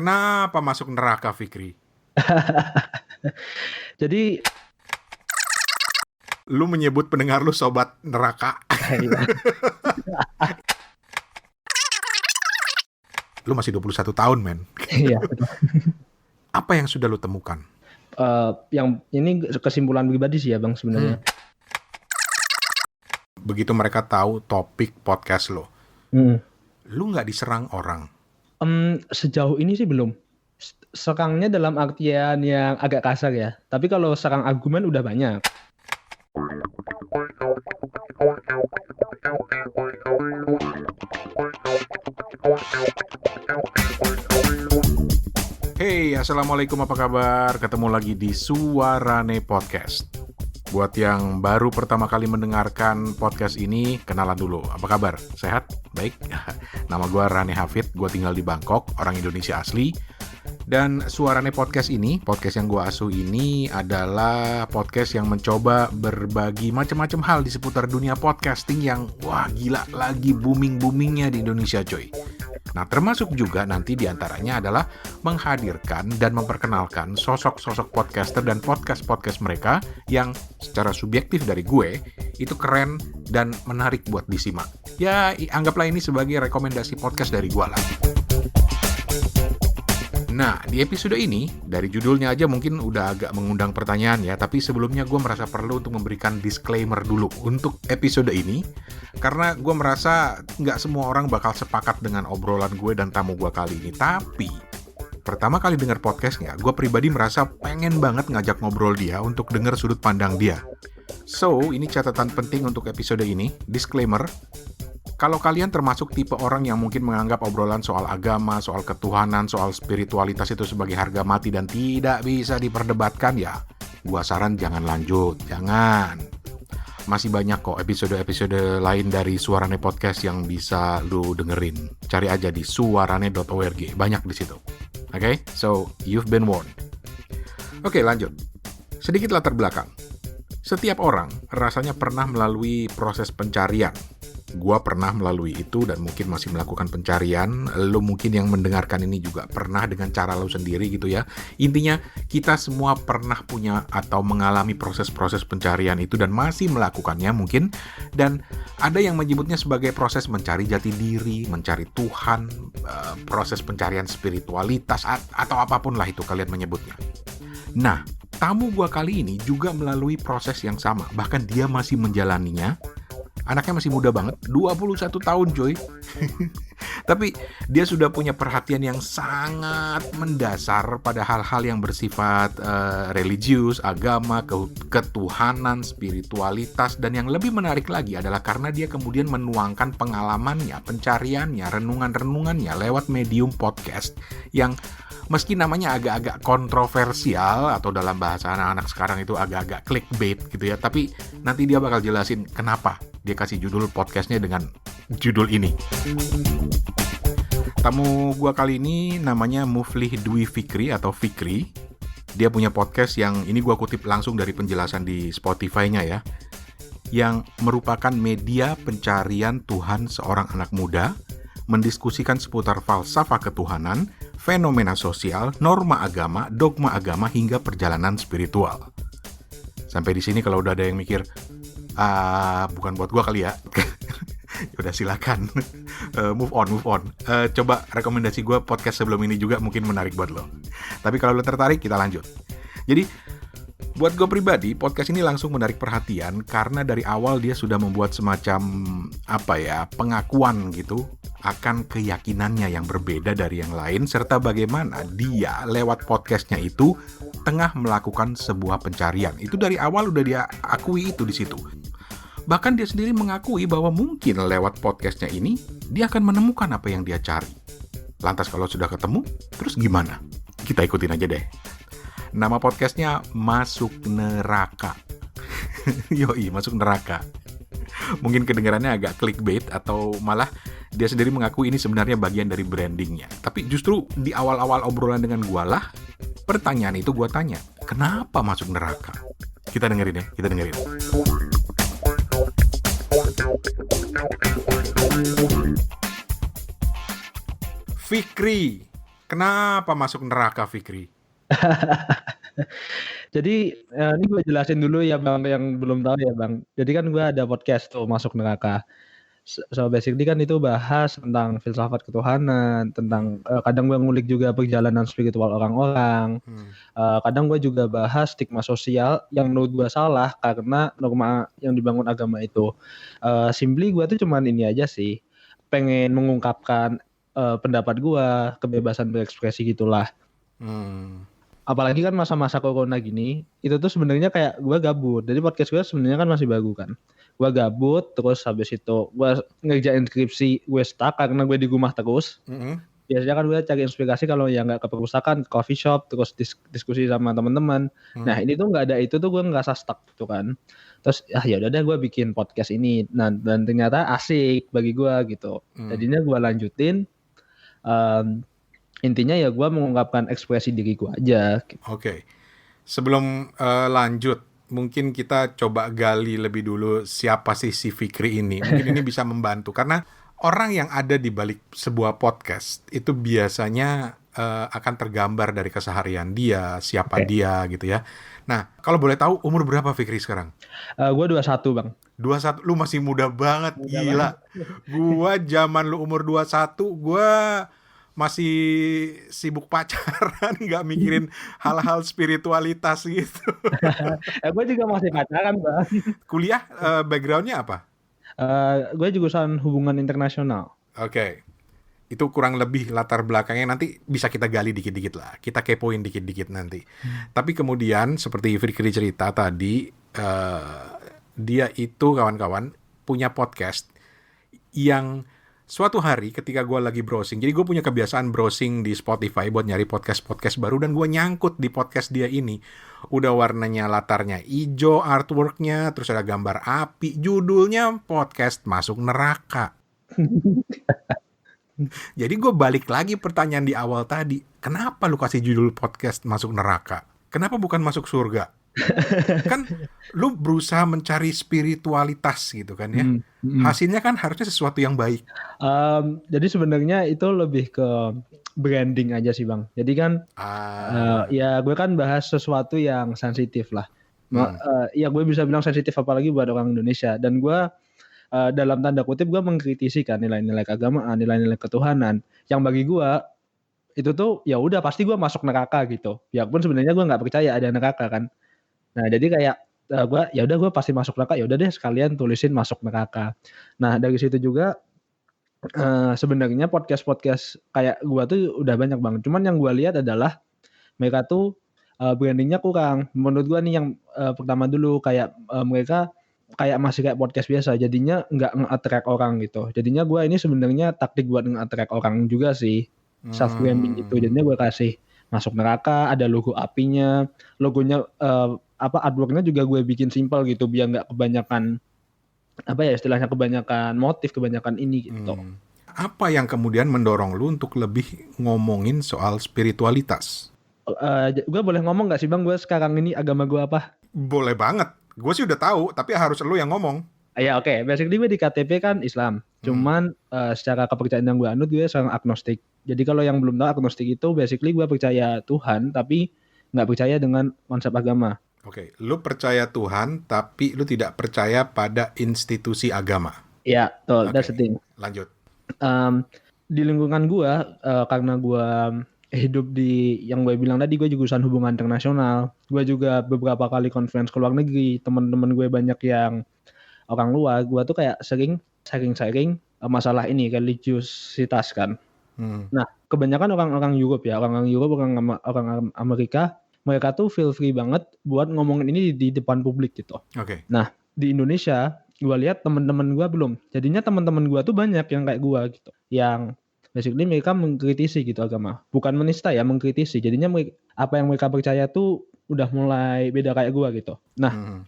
Kenapa masuk neraka, Fikri? Jadi Lu menyebut pendengar lu sobat neraka. iya. Lu masih 21 tahun, men. Iya, betul. Apa yang sudah lu temukan? Yang ini kesimpulan pribadi sih ya Bang sebenarnya. Begitu mereka tahu topik podcast lo, Hmm. lu nggak diserang orang. Sejauh ini sih belum. Serangnya dalam artian yang agak kasar ya. Tapi kalau serang argumen udah banyak. Hey, assalamualaikum, apa kabar? Ketemu lagi di Suarane Podcast. Buat yang baru pertama kali mendengarkan podcast ini, kenalan dulu. Apa kabar? Sehat? Baik? Nama gue Rane Hafid, gue tinggal di Bangkok, orang Indonesia asli. Dan Suarane Podcast ini, podcast yang gue asuh ini adalah podcast yang mencoba berbagi macam-macam hal di seputar dunia podcasting yang wah gila lagi booming-boomingnya di Indonesia coy. Nah, termasuk juga nanti diantaranya adalah menghadirkan dan memperkenalkan sosok-sosok podcaster dan podcast-podcast mereka yang secara subjektif dari gue itu keren dan menarik buat disimak. Ya, anggaplah ini sebagai rekomendasi podcast dari gue lah. Nah, di episode ini, dari judulnya aja mungkin udah agak mengundang pertanyaan ya, tapi sebelumnya gue merasa perlu untuk memberikan disclaimer dulu untuk episode ini, karena gue merasa nggak semua orang bakal sepakat dengan obrolan gue dan tamu gue kali ini. Tapi, pertama kali denger podcastnya, gue pribadi merasa pengen banget ngajak ngobrol dia untuk denger sudut pandang dia. So, ini catatan penting untuk episode ini, disclaimer. Kalau kalian termasuk tipe orang yang mungkin menganggap obrolan soal agama, soal ketuhanan, soal spiritualitas itu sebagai harga mati dan tidak bisa diperdebatkan, ya gua saran jangan lanjut, jangan. Masih banyak kok episode-episode lain dari Suarane Podcast yang bisa lu dengerin. Cari aja di suarane.org, banyak di situ. Oke, so you've been warned. Oke, lanjut. Sedikit latar belakang. Setiap orang rasanya pernah melalui proses pencarian. Gua pernah melalui itu dan mungkin masih melakukan pencarian. Lu mungkin yang mendengarkan ini juga pernah dengan cara lu sendiri gitu ya. Intinya kita semua pernah punya atau mengalami proses-proses pencarian itu dan masih melakukannya mungkin. Dan ada yang menyebutnya sebagai proses mencari jati diri, mencari Tuhan, proses pencarian spiritualitas atau apapun lah itu kalian menyebutnya. Nah, tamu gua kali ini juga melalui proses yang sama. Bahkan dia masih menjalaninya. Anaknya masih muda banget, 21 tahun coy. Tapi dia sudah punya perhatian yang sangat mendasar pada hal-hal yang bersifat religius, agama, ketuhanan, spiritualitas. Dan yang lebih menarik lagi adalah karena dia kemudian menuangkan pengalamannya, pencariannya, renungan-renungannya lewat medium podcast yang meski namanya agak-agak kontroversial atau dalam bahasa anak-anak sekarang itu agak-agak clickbait gitu ya, tapi nanti dia bakal jelasin kenapa dia kasih judul podcastnya dengan judul ini. Tamu gua kali ini namanya Muflih Dwi Fikri atau Fikri. Dia punya podcast yang ini gua kutip langsung dari penjelasan di Spotify-nya ya, yang merupakan media pencarian Tuhan seorang anak muda, mendiskusikan seputar falsafah ketuhanan, fenomena sosial, norma agama, dogma agama, hingga perjalanan spiritual. Sampai di sini kalau udah ada yang mikir, bukan buat gua kali ya. Udah silakan. Move on. Coba rekomendasi gua podcast sebelum ini juga mungkin menarik buat lo. Tapi kalau lo tertarik, kita lanjut. Jadi, buat gue pribadi, podcast ini langsung menarik perhatian karena dari awal dia sudah membuat semacam pengakuan gitu akan keyakinannya yang berbeda dari yang lain serta bagaimana dia lewat podcastnya itu tengah melakukan sebuah pencarian. Itu dari awal udah dia akui itu di situ. Bahkan dia sendiri mengakui bahwa mungkin lewat podcastnya ini dia akan menemukan apa yang dia cari. Lantas kalau sudah ketemu, terus gimana? Kita ikutin aja deh. Nama podcastnya Masuk Neraka. Yoi, Masuk Neraka. Mungkin kedengarannya agak clickbait atau malah dia sendiri mengaku ini sebenarnya bagian dari brandingnya. Tapi justru di awal-awal obrolan dengan gua lah, pertanyaan itu gua tanya, kenapa masuk neraka? Kita dengerin ya, kita dengerin. Fikri, Kenapa masuk neraka, Fikri? Jadi ini gue jelasin dulu ya Bang yang belum tahu ya Bang. Jadi kan gue ada podcast tuh Masuk Neraka. So basically kan itu bahas tentang filsafat ketuhanan, tentang kadang gue ngulik juga perjalanan spiritual orang-orang. Kadang gue juga bahas stigma sosial yang menurut gue salah karena norma yang dibangun agama itu. Simply gue tuh cuman ini aja sih, pengen mengungkapkan pendapat gue, kebebasan berekspresi gitulah. Apalagi kan masa-masa corona gini, itu tuh sebenarnya kayak gue gabut. Jadi podcast gue sebenarnya kan masih bagus kan. Gue gabut, terus habis itu gue ngerjain skripsi, gue stuck karena gue di rumah terus. Biasanya kan gue cari inspirasi kalau ya nggak ke perpustakaan, ke coffee shop, terus diskusi sama teman-teman. Nah ini tuh nggak ada itu tuh gue ngerasa stuck gitu kan. Terus ya udah deh gue bikin podcast ini. Nah dan ternyata asik bagi gue gitu. Jadinya gue lanjutin. Intinya ya gue mengungkapkan ekspresi diri gue aja. Oke. Sebelum lanjut, mungkin kita coba gali lebih dulu siapa sih si Fikri ini. Mungkin ini bisa membantu karena orang yang ada di balik sebuah podcast itu biasanya akan tergambar dari keseharian dia, siapa dia gitu ya. Nah, kalau boleh tahu umur berapa Fikri sekarang? Gue 21 Bang. 21, lu masih muda banget, gila. Gua zaman lu umur 21, gua masih sibuk pacaran, nggak mikirin hal-hal spiritualitas gitu. Gue juga masih pacaran Bang. Kuliah backgroundnya apa? Gue jurusan hubungan internasional. Oke. Itu kurang lebih latar belakangnya nanti bisa kita gali dikit-dikit lah. Kita kepoin dikit-dikit nanti. Tapi kemudian seperti Fikri cerita tadi, dia itu kawan-kawan punya podcast yang suatu hari ketika gue lagi browsing, jadi gue punya kebiasaan browsing di Spotify buat nyari podcast-podcast baru, dan gue nyangkut di podcast dia ini. Udah warnanya latarnya hijau, artworknya, terus ada gambar api, judulnya podcast Masuk Neraka. Jadi gue balik lagi pertanyaan di awal tadi, kenapa lu kasih judul podcast Masuk Neraka? Kenapa bukan Masuk Surga? Kan lu berusaha mencari spiritualitas gitu kan ya. Hasilnya kan harusnya sesuatu yang baik. Jadi sebenarnya itu lebih ke branding aja sih Bang. Jadi kan ya gue kan bahas sesuatu yang sensitif lah. Ya gue bisa bilang sensitif apalagi buat orang Indonesia. Dan gue dalam tanda kutip gue mengkritisi kan nilai-nilai keagamaan, nilai-nilai ketuhanan yang bagi gue itu tuh ya udah pasti gue masuk neraka gitu. Ya pun sebenarnya gue nggak percaya ada neraka kan. Nah jadi kayak gue ya udah gue pasti masuk neraka, ya udah deh sekalian tulisin Masuk Neraka. Nah dari situ juga sebenarnya podcast kayak gue tuh udah banyak banget. Cuman yang gue lihat adalah mereka tuh brandingnya kurang. Menurut gue nih yang pertama dulu kayak mereka kayak masih kayak podcast biasa, jadinya nggak nge-attract orang gitu. Jadinya gue ini sebenarnya taktik buat nge-attract orang juga sih, self branding gitu. Jadinya gue kasih Masuk Neraka, ada logo apinya, logonya artworknya juga gue bikin simpel gitu biar nggak kebanyakan istilahnya kebanyakan motif, kebanyakan ini gitu. Apa yang kemudian mendorong lu untuk lebih ngomongin soal spiritualitas? Gue boleh ngomong nggak sih Bang, gue sekarang ini agama gue apa? Boleh banget. Gue sih udah tahu, tapi harus lu yang ngomong. Ya oke. Basically gue di KTP kan Islam. Cuman secara kepercayaan yang gue anut gue seorang agnostik. Jadi kalau yang belum tahu, agnostik itu basically gue percaya Tuhan tapi nggak percaya dengan konsep agama. Oke, lu percaya Tuhan tapi lu tidak percaya pada institusi agama. Iya, betul. That's the thing. Lanjut. Di lingkungan gue, karena gue hidup di yang gue bilang tadi, gue jurusan hubungan internasional. Gue juga beberapa kali conference ke luar negeri. Teman-teman gue banyak yang orang luar. Gue tuh kayak sering masalah ini religiusitas kan. Nah, kebanyakan orang-orang Europe ya, orang Amerika, mereka tuh feel free banget buat ngomongin ini di depan publik gitu. Oke. Nah, di Indonesia, gue lihat teman-teman gue belum. Jadinya teman-teman gue tuh banyak yang kayak gue gitu, yang basically mereka mengkritisi gitu agama, bukan menista ya, mengkritisi. Jadinya apa yang mereka percaya tuh udah mulai beda kayak gue gitu. Nah,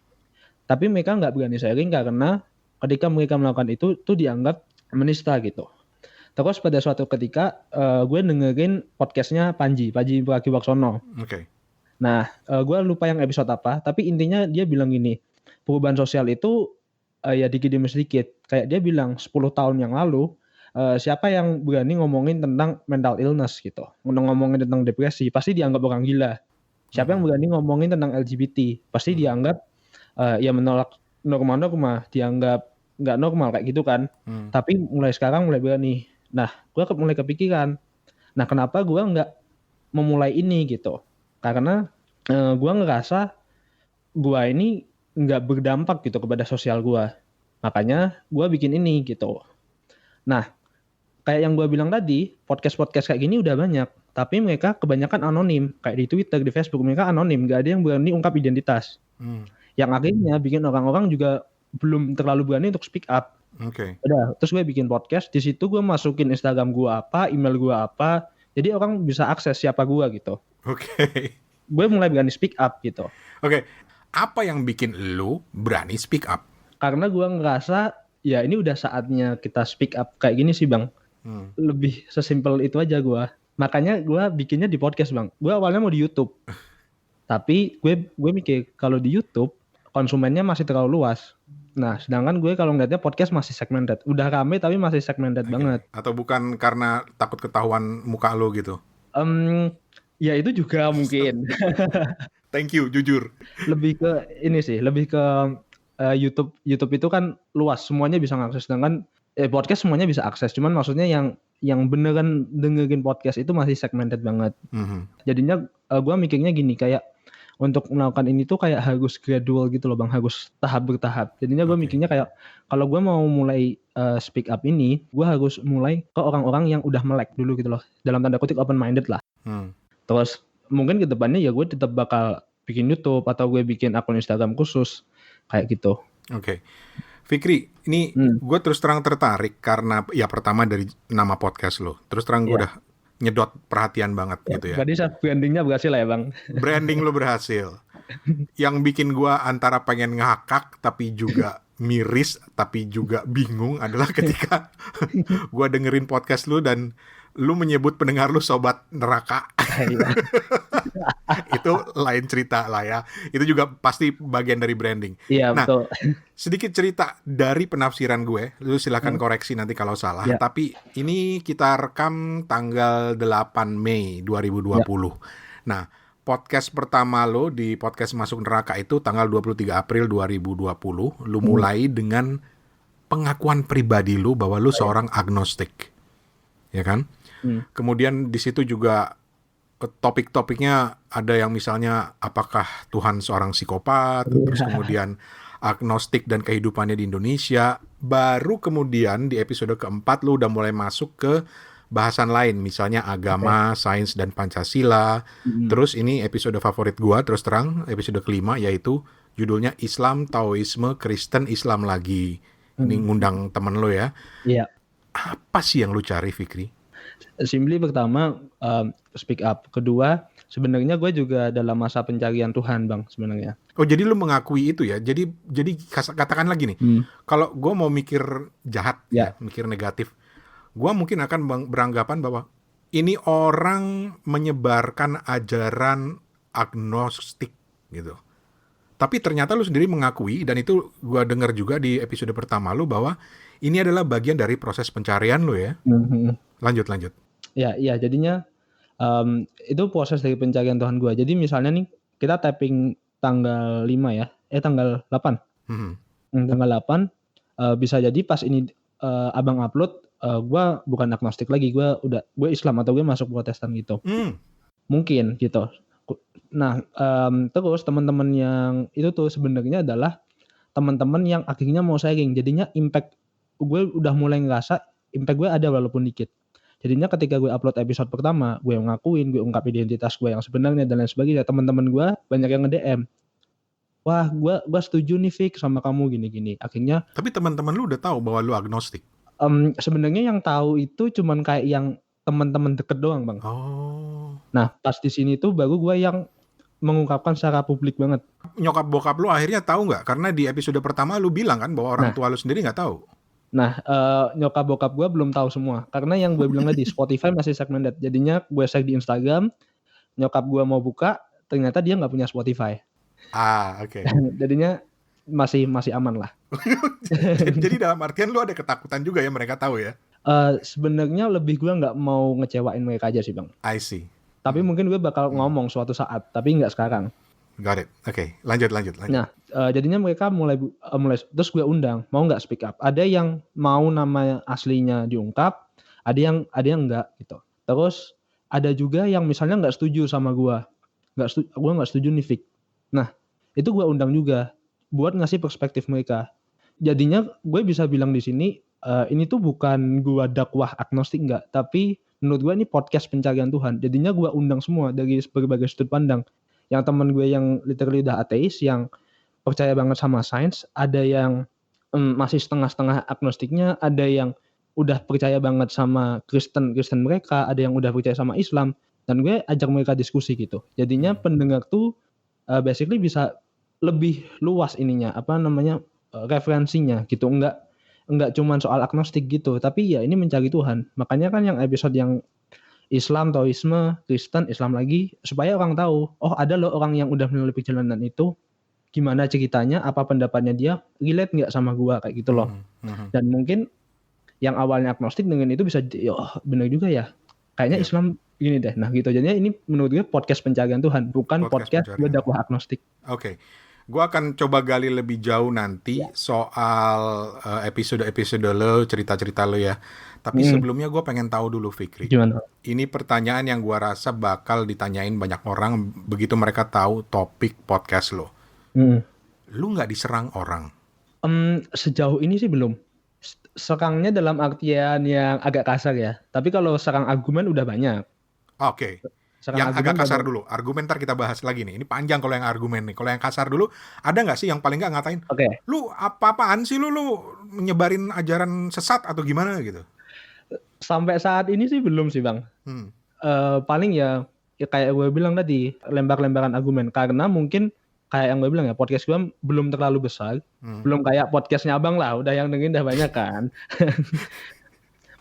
tapi mereka nggak berani sharing karena ketika mereka melakukan itu tuh dianggap menista gitu. Terus pada suatu ketika gue dengerin podcastnya Panji Pragiwaksono. Oke. Nah, gue lupa yang episode apa, tapi intinya dia bilang gini, perubahan sosial itu ya dikit demi sedikit. Kayak dia bilang 10 tahun yang lalu siapa yang berani ngomongin tentang mental illness gitu, ngomongin tentang depresi, pasti dianggap orang gila. Siapa yang berani ngomongin tentang LGBT, pasti dianggap ya menolak norma-norma, dianggap nggak normal kayak gitu kan. Tapi mulai sekarang mulai berani. Nah, gue mulai kepikiran. Nah, kenapa gue nggak memulai ini gitu? Karena gue ngerasa gue ini nggak berdampak gitu kepada sosial gue. Makanya gue bikin ini gitu. Nah, kayak yang gue bilang tadi, podcast-podcast kayak gini udah banyak. Tapi mereka kebanyakan anonim. Kayak di Twitter, di Facebook, mereka anonim. Nggak ada yang berani ungkap identitas. Yang akhirnya bikin orang-orang juga belum terlalu berani untuk speak up. Udah, terus gue bikin podcast. Di situ gue masukin Instagram gue apa, email gue apa. Jadi orang bisa akses siapa gue gitu. Gue mulai berani speak up gitu. Apa yang bikin lu berani speak up? Karena gue ngerasa ya ini udah saatnya kita speak up kayak gini sih Bang. Lebih sesimpel itu aja gue. Makanya gue bikinnya di podcast Bang. Gue awalnya mau di YouTube. Tapi gue mikir kalau di YouTube konsumennya masih terlalu luas. Nah, sedangkan gue kalau ngeliatnya podcast masih segmented. Udah rame tapi masih segmented banget. Atau bukan karena takut ketahuan muka lo gitu? Ya itu juga mungkin. Thank you, jujur. Lebih ke ini sih, lebih ke YouTube itu kan luas, semuanya bisa ngakses. Sedangkan podcast semuanya bisa akses. Cuman maksudnya yang beneran dengerin podcast itu masih segmented banget. Jadinya gue mikirnya gini, kayak untuk melakukan ini tuh kayak harus gradual gitu loh Bang, harus tahap bertahap. Jadinya gue mikirnya kayak kalau gue mau mulai speak up ini, gue harus mulai ke orang-orang yang udah melek dulu gitu loh. Dalam tanda kutip open minded lah. Terus mungkin ke depannya ya gue tetap bakal bikin YouTube atau gue bikin akun Instagram khusus kayak gitu. Fikri, ini gue terus terang tertarik karena ya pertama dari nama podcast lo. Terus terang gue udah nyedot perhatian banget gitu ya. Berarti brandingnya berhasil ya Bang? Branding lo berhasil. Yang bikin gue antara pengen ngakak tapi juga miris tapi juga bingung adalah ketika gue dengerin podcast lo dan lu menyebut pendengar lu sobat neraka. Itu lain cerita lah ya. Itu juga pasti bagian dari branding. Iya, nah, betul. Sedikit cerita dari penafsiran gue. Lu silakan koreksi nanti kalau salah. Tapi ini kita rekam tanggal 8 Mei 2020. Nah, podcast pertama lo di podcast Masuk Neraka itu tanggal 23 April 2020. Lu mulai dengan pengakuan pribadi lu bahwa lu seorang agnostik. Ya kan? Kemudian di situ juga topik-topiknya ada yang misalnya apakah Tuhan seorang psikopat, terus kemudian agnostik dan kehidupannya di Indonesia. Baru kemudian di episode keempat lu udah mulai masuk ke bahasan lain, misalnya agama, sains dan Pancasila. Terus ini episode favorit gua terus terang, episode kelima, yaitu judulnya Islam, Taoisme, Kristen, Islam lagi. Ini ngundang temen lo ya. Iya. Apa sih yang lu cari, Fikri? Simply pertama speak up. Kedua, sebenarnya gue juga dalam masa pencarian Tuhan Bang sebenarnya. Oh, jadi lu mengakui itu ya? Jadi katakan lagi nih, kalau gue mau mikir jahat, mikir negatif, gue mungkin akan beranggapan bahwa ini orang menyebarkan ajaran agnostik gitu. Tapi ternyata lu sendiri mengakui, dan itu gue dengar juga di episode pertama lu, bahwa ini adalah bagian dari proses pencarian lu ya. Lanjut. Ya, jadinya itu proses dari pencarian Tuhan gue. Jadi misalnya nih, kita tapping tanggal 5 ya, tanggal 8. Tanggal 8, bisa jadi pas ini abang upload, gue bukan agnostik lagi, gue Islam atau gue masuk Protestan gitu. Mungkin gitu. Nah, terus teman-teman yang itu tuh sebenarnya adalah teman-teman yang akhirnya mau sharing. Jadinya impact gue udah mulai ngerasa impact gue ada walaupun dikit. Jadinya ketika gue upload episode pertama, gue ngakuin, gue ungkap identitas gue yang sebenarnya dan lain sebagainya. Teman-teman gue banyak yang nge-DM. Wah, gue setuju nih Fik sama kamu gini-gini. Akhirnya. Tapi teman-teman lu udah tahu bahwa lu agnostik? Sebenarnya yang tahu itu cuman kayak yang teman-teman deket doang Bang. Nah, pas di sini tuh baru gue yang mengungkapkan secara publik banget. Nyokap bokap lu akhirnya tahu nggak? Karena di episode pertama lu bilang kan bahwa orang tua lu sendiri nggak tahu. Nah, nyokap bokap gue belum tahu semua. Karena yang gue bilang tadi, Spotify masih segmented. Jadinya gue share di Instagram, nyokap gue mau buka, ternyata dia nggak punya Spotify. Oke. Jadinya masih aman lah. Jadi dalam artian lu ada ketakutan juga ya mereka tahu ya? Sebenarnya lebih gue nggak mau ngecewain mereka aja sih Bang. I see. Tapi mungkin gue bakal ngomong suatu saat, tapi nggak sekarang. Got it. Oke, lanjut. Nah, jadinya mereka mulai terus gue undang, mau nggak speak up. Ada yang mau nama aslinya diungkap, ada yang nggak gitu. Terus ada juga yang misalnya nggak setuju sama gue nggak setuju nih Vic. Nah, itu gue undang juga buat ngasih perspektif mereka. Jadinya gue bisa bilang di sini ini tuh bukan gue dakwah agnostik nggak, tapi menurut gue ini podcast pencarian Tuhan. Jadinya gue undang semua dari berbagai sudut pandang. Yang teman gue yang literally udah ateis, yang percaya banget sama sains, ada yang masih setengah-setengah agnostiknya, ada yang udah percaya banget sama Kristen mereka, ada yang udah percaya sama Islam, dan gue ajak mereka diskusi gitu. Jadinya pendengar tuh basically bisa lebih luas ininya, referensinya gitu, enggak cuman soal agnostik gitu, tapi ya ini mencari Tuhan. Makanya kan yang episode yang Islam, Taoisme, Kristen, Islam lagi, supaya orang tahu, oh ada loh orang yang udah melalui perjalanan itu, gimana ceritanya, apa pendapatnya dia, relate nggak sama gua, kayak gitu loh. Dan mungkin yang awalnya agnostik dengan itu bisa, oh benar juga ya, kayaknya Islam gini deh. Nah gitu, jadinya ini menurut gue podcast pencarian Tuhan, bukan podcast dakwah agnostik. Oke. Gue akan coba gali lebih jauh nanti soal episode-episode lo, cerita-cerita lo ya. Tapi sebelumnya gue pengen tahu dulu Fikri. Gimana? Ini pertanyaan yang gue rasa bakal ditanyain banyak orang begitu mereka tahu topik podcast lo. Lu nggak diserang orang? Sejauh ini sih belum. Serangnya dalam artian yang agak kasar ya. Tapi kalau serang argumen udah banyak. Oke. Yang agak kasar dulu, argumen ntar kita bahas lagi nih. Ini panjang kalau yang argumen nih. Kalau yang kasar dulu, ada nggak sih yang paling nggak ngatain? Lu apa-apaan sih lu nyebarin ajaran sesat atau gimana gitu? Sampai saat ini sih belum sih Bang. Paling ya kayak gue bilang tadi, lempar-lemparan argumen. Karena mungkin kayak yang gue bilang ya, podcast gue belum terlalu besar. Belum kayak podcastnya Abang lah, udah yang dengerin udah banyak kan.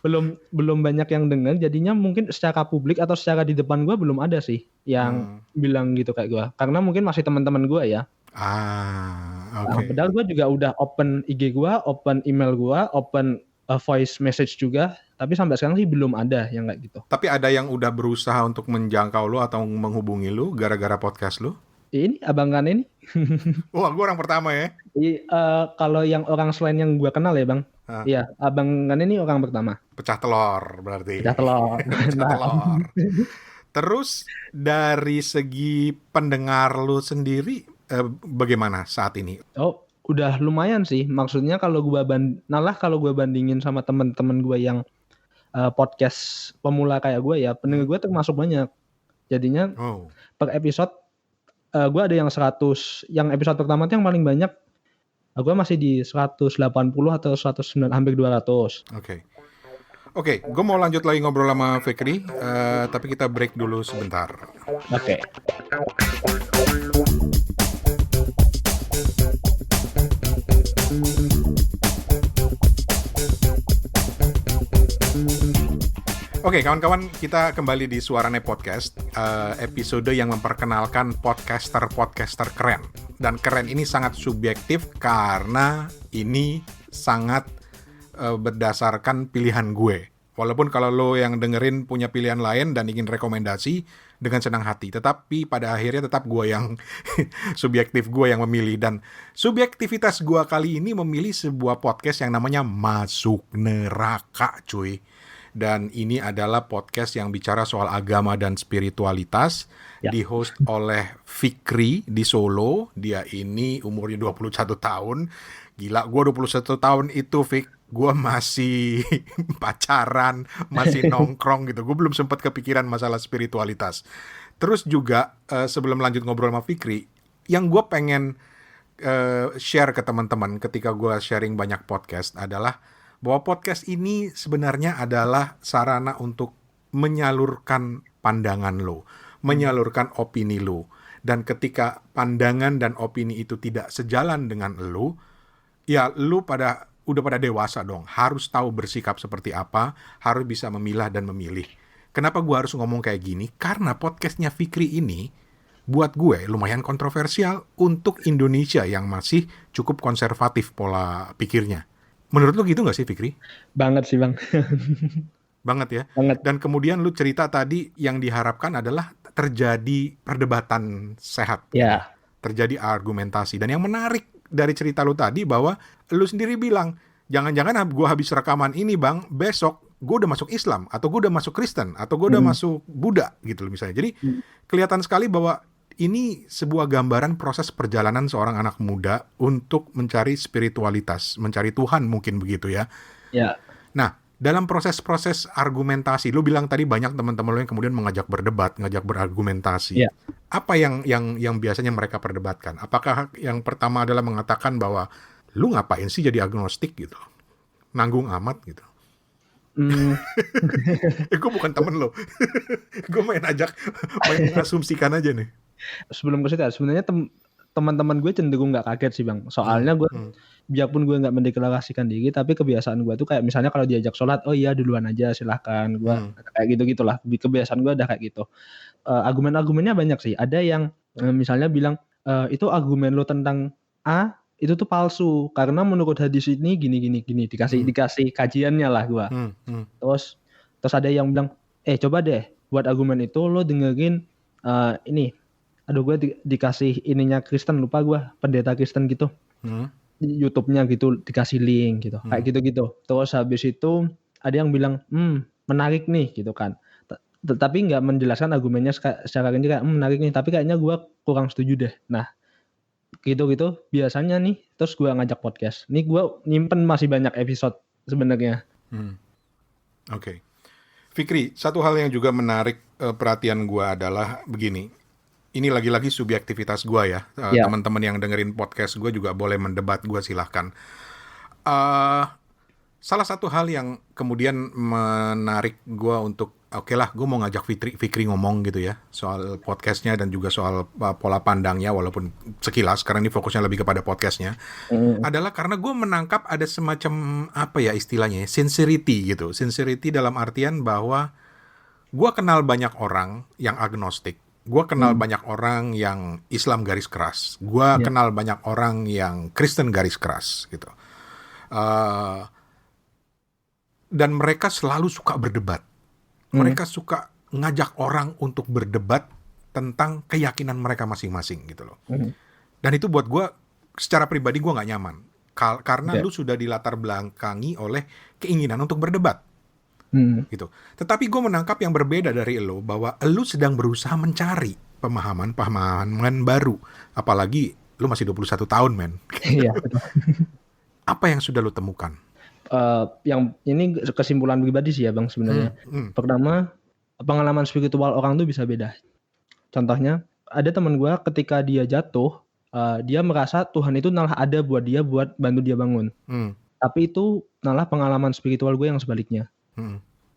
belum banyak yang dengar, jadinya mungkin secara publik atau secara di depan gue belum ada sih yang bilang gitu kayak gue, karena mungkin masih teman-teman gue ya. Padahal gue juga udah open IG gue, open email gue, open voice message juga, tapi sampai sekarang sih belum ada yang kayak gitu. Tapi ada yang udah berusaha untuk menjangkau lo atau menghubungi lo gara-gara podcast lo? Ini abang kan ini. Wah, gue orang pertama ya. Kalau yang orang selain yang gue kenal ya Bang. Iya, abang kan ini orang pertama. Pecah telur berarti. Pecah telur. Terus dari segi pendengar lu sendiri bagaimana saat ini? Oh, udah lumayan sih. Maksudnya kalau gue bandingin sama teman-teman gue yang podcast pemula kayak gue ya, pendengar gue termasuk banyak. Jadinya per episode gue ada yang 100, yang episode pertama itu yang paling banyak. Gue masih di 180 atau 109, hampir 200. Oke, gue mau lanjut lagi ngobrol sama Fikri, tapi kita break dulu sebentar. Oke, kawan-kawan, kita kembali di Suarane Podcast, episode yang memperkenalkan podcaster keren. Dan keren ini sangat subjektif karena ini sangat berdasarkan pilihan gue. Walaupun kalau lo yang dengerin punya pilihan lain dan ingin rekomendasi, dengan senang hati. Tetapi pada akhirnya tetap gue yang subjektif, gue yang memilih. Dan subjektivitas gue kali ini memilih sebuah podcast yang namanya Masuk Neraka, cuy. Dan ini adalah podcast yang bicara soal agama dan spiritualitas, di-host oleh Fikri di Solo. Dia ini umurnya 21 tahun. Gila, gue 21 tahun itu, Fik, gue masih pacaran, masih nongkrong gitu. Gue belum sempat kepikiran masalah spiritualitas. Terus juga, sebelum lanjut ngobrol sama Fikri, yang gue pengen share ke teman-teman ketika gue sharing banyak podcast adalah bahwa podcast ini sebenarnya adalah sarana untuk menyalurkan pandangan lo, menyalurkan opini lo. Dan ketika pandangan dan opini itu tidak sejalan dengan lo, ya lo udah pada dewasa dong, harus tahu bersikap seperti apa, harus bisa memilah dan memilih. Kenapa gue harus ngomong kayak gini? Karena podcastnya Fikri ini buat gue lumayan kontroversial untuk Indonesia yang masih cukup konservatif pola pikirnya. Menurut lu gitu nggak sih, Fikri? Banget sih Bang. Banget ya. Banget. Dan kemudian lu cerita tadi yang diharapkan adalah terjadi perdebatan sehat. Ya. Terjadi argumentasi. Dan yang menarik dari cerita lu tadi bahwa lu sendiri bilang, jangan-jangan gue habis rekaman ini Bang, besok gue udah masuk Islam, atau gue udah masuk Kristen, atau gue udah masuk Buddha gitu loh misalnya. Jadi kelihatan sekali bahwa ini sebuah gambaran proses perjalanan seorang anak muda untuk mencari spiritualitas, mencari Tuhan mungkin begitu ya. Ya. Nah, dalam proses-proses argumentasi, lu bilang tadi banyak teman-teman lu yang kemudian mengajak berdebat, ngajak berargumentasi. Ya. Apa yang biasanya mereka perdebatkan? Apakah yang pertama adalah mengatakan bahwa lu ngapain sih jadi agnostik gitu? Nanggung amat gitu. Gue bukan temen lo. Gue main mengasumsikan aja nih. Sebelum ke situ sebenarnya teman-teman gue cenderung nggak kaget sih Bang. Soalnya gue biarpun gue nggak mendeklarasikan diri, tapi kebiasaan gue tuh kayak misalnya kalau diajak sholat, oh iya duluan aja silahkan. Gue kayak gitu-gitulah. Kebiasaan gue udah kayak gitu. Argumen-argumennya banyak sih. Ada yang misalnya bilang itu argumen lo tentang A itu tuh palsu karena menurut hadis ini gini dikasih kajiannya lah gue. Terus ada yang bilang coba deh buat argumen itu lo dengerin ini. Aduh gue dikasih ininya Kristen, lupa gue, pendeta Kristen gitu. Di YouTube-nya gitu dikasih link gitu. Kayak gitu-gitu. Terus habis itu ada yang bilang menarik nih gitu kan. Tapi nggak menjelaskan argumennya secara rinci kayak menarik nih, tapi kayaknya gue kurang setuju deh. Nah gitu-gitu biasanya nih, terus gue ngajak podcast. Nih gue nyimpen masih banyak episode sebenarnya. Oke. Fikri, satu hal yang juga menarik perhatian gue adalah begini. Ini lagi-lagi subjektivitas gue ya. Teman-teman yang dengerin podcast gue juga boleh mendebat gue, silahkan. Salah satu hal yang kemudian menarik gue untuk oke lah, gue mau ngajak Fikri ngomong gitu ya soal podcastnya dan juga soal pola pandangnya, walaupun sekilas sekarang ini fokusnya lebih kepada podcastnya, adalah karena gue menangkap ada semacam apa ya istilahnya, sincerity gitu. Sincerity dalam artian bahwa gue kenal banyak orang yang agnostik. Gue kenal banyak orang yang Islam garis keras. Gue kenal banyak orang yang Kristen garis keras gitu. Dan mereka selalu suka berdebat. Mereka suka ngajak orang untuk berdebat tentang keyakinan mereka masing-masing gitu loh. Dan itu buat gue secara pribadi gue gak nyaman. Karena lu sudah dilatar belakangi oleh keinginan untuk berdebat. Gitu. Tetapi gue menangkap yang berbeda dari lo, bahwa lo sedang berusaha mencari pemahaman baru. Apalagi lo masih 21 tahun, men. Iya. Apa yang sudah lo temukan? Yang ini kesimpulan pribadi sih ya Bang sebenarnya. Pertama, pengalaman spiritual orang tuh bisa beda. Contohnya, ada teman gue ketika dia jatuh, dia merasa Tuhan itu malah ada buat dia, buat bantu dia bangun. Tapi itu malah pengalaman spiritual gue yang sebaliknya.